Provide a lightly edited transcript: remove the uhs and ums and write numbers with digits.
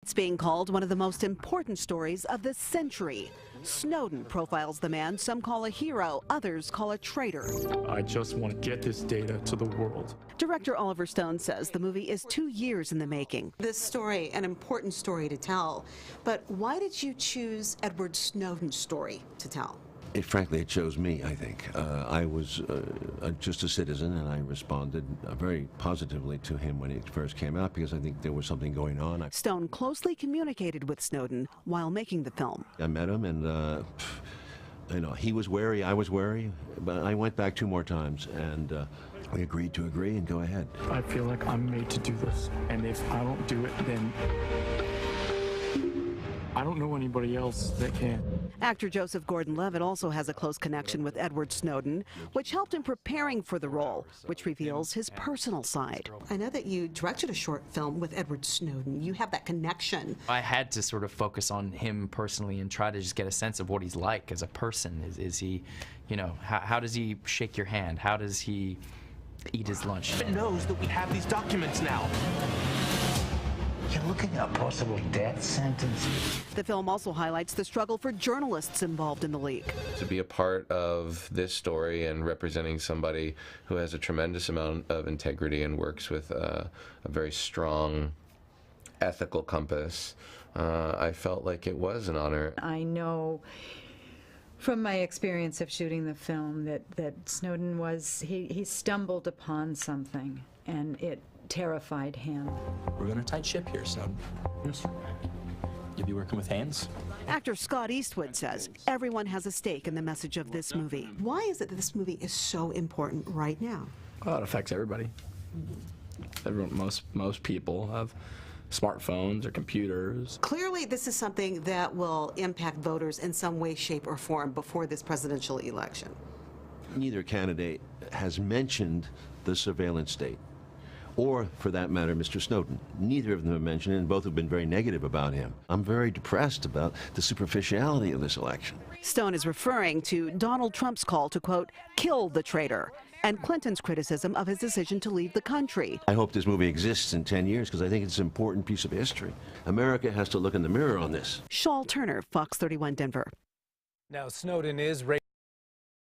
It's being called one of the most important stories of the century. Snowden profiles the man some call a hero, others call a traitor. I just want to get this data to the world. Director Oliver Stone says the movie is 2 years in the making. This story, an important story to tell, but why did you choose Edward Snowden's story to tell? Frankly, it chose me, I think. I was just a citizen, and I responded very positively to him when it first came out because I think there was something going on. Stone closely communicated with Snowden while making the film. I met him, and you know, he was wary, I was wary, but I went back 2 more times, and we agreed to agree and go ahead. I feel like I'm made to do this, and if I don't do it, then I don't know anybody else that can. Actor Joseph Gordon-Levitt also has a close connection with Edward Snowden, which helped him preparing for the role, which reveals his personal side. I know that you directed a short film with Edward Snowden. You have that connection. I had to sort of focus on him personally and try to just get a sense of what he's like as a person. Is he, you know, how does he shake your hand? How does he eat his lunch? It knows that we have these documents now. You're looking at a possible death sentence. The film also highlights the struggle for journalists involved in the leak. To be a part of this story and representing somebody who has a tremendous amount of integrity and works with a very strong ethical compass, I felt like it was an honor. I know from my experience of shooting the film that Snowden he stumbled upon something, and it terrified him. We're going to tight ship here, Snowden. You'll be working with hands. Actor Scott Eastwood says everyone has a stake in the message of this movie. Why is it that this movie is so important right now? Well, it affects everybody. Everyone, most people have smartphones or computers. Clearly, this is something that will impact voters in some way, shape, or form before this presidential election. Neither candidate has mentioned the surveillance state, or, for that matter, Mr. Snowden. Neither of them have mentioned it, and both have been very negative about him. I'm very depressed about the superficiality of this election. Stone is referring to Donald Trump's call to, quote, kill the traitor, and Clinton's criticism of his decision to leave the country. I hope this movie exists in 10 years because I think it's an important piece of history. America has to look in the mirror on this. Shaul Turner, Fox 31 Denver. Now, Snowden is